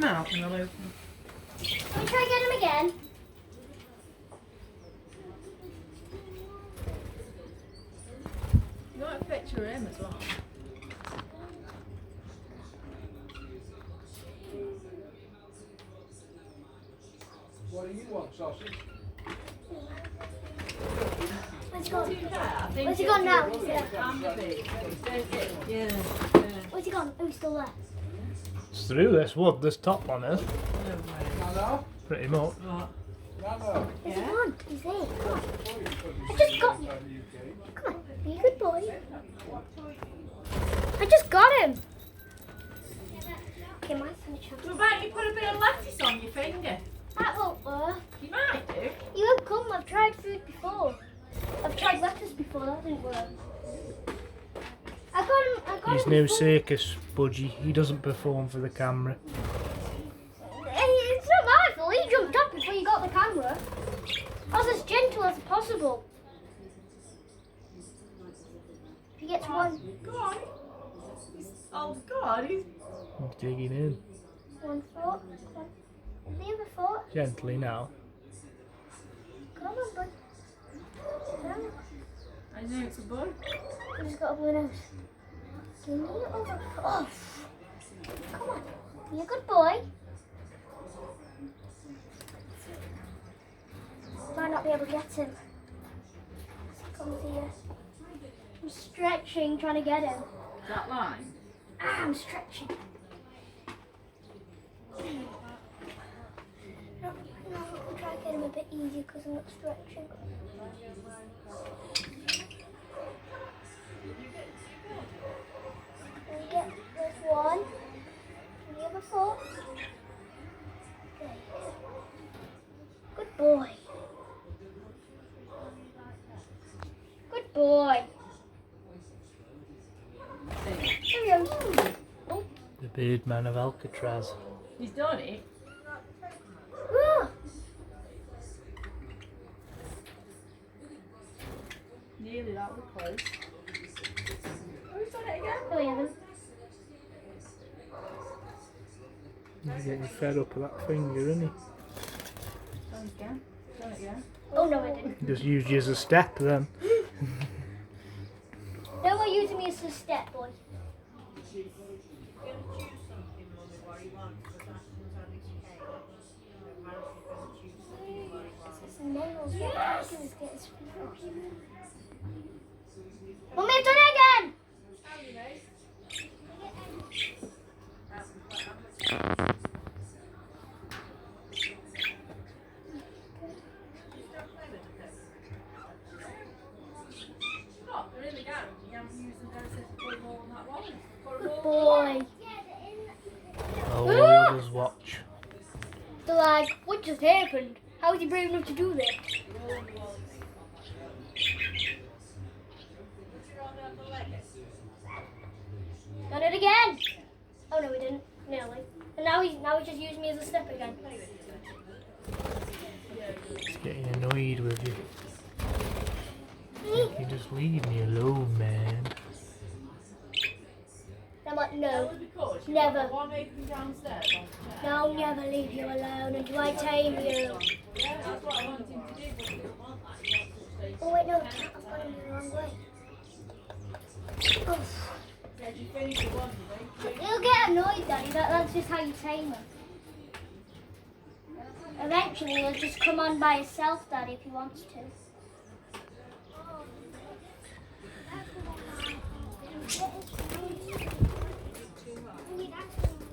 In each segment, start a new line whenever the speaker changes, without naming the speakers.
him out and I'll open him.
Can we try and get him again?
You want a picture of him as well?
What do you want, sausage?
Where's he gone?
Where's
Where's he gone now?
Yeah.
Where's he gone? Oh, he's still there.
It's through this wood, this top one is.
Nano?
Pretty much.
Nano?
Where's he gone? He's there. Come on. I just got him. Come on. Be a good boy. I just got him. Okay, my son is
What about you put a bit of lettuce on your finger?
That won't work.
You might do.
You won't come. I've tried food before. I've tried lettuce before. That didn't work. I got
His
him
new
before.
circus budgie. He doesn't perform for the camera.
Hey, it's not my fault. He jumped up before you got the camera. I was as gentle as possible. He gets one.
Go on. Oh God, he's
He's digging in.
One foot. The other foot.
Gently now.
Come on, bud. Come on.
I know it's a boy.
I just got a blue nose. Give me your other foot. Oh. Come on. Be a good boy. Might not be able to get him. Come here. I'm stretching, trying to get him.
That line.
Ah, I'm stretching. No, I'll try to get him a bit easier because I'm not stretching. And get this one. And the other foot. Okay. Good boy. Good boy. There he goes. Oh.
The Birdman of Alcatraz.
He's done it.
Ah.
Nearly that was close. Oh, he's done it again.
No, he hasn't.
He's getting fed up with that finger, isn't he?
Done it again. Done it again.
Oh no, I didn't.
He just used you as a step then.
No more using me as a step boy. Nails. Yes. Mommy, I've done it again.
Not really down. You haven't used the dosage more than that one.
Good boy.
Oh, all the others watch.
They're like, what just happened? How was he brave enough to do this? Done it again. Oh no, we didn't. Nearly. And now he's just used me as a step again.
He's getting annoyed with you. You just leave me alone, man.
I'm like, no,
Because you
never.
got one open downstairs on the chair.
No, I'll never leave you alone until I tame you.
Yeah, that's what I wanted him to do, but he didn't want that. He wants to stay.
Oh wait, no, I've got him the wrong way. Oh.
Did you finish the one today?
He'll get annoyed, Daddy. That's just how you tame him. Eventually, he'll just come on by himself, Daddy, if he wants to.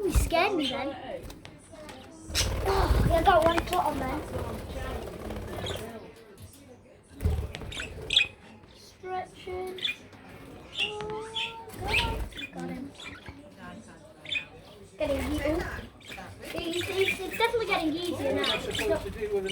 Oh, he scared me then. Oh, I got one foot on then. Stretching. Oh, got him. Getting eaten. He's definitely getting easier now.
Supposed to do with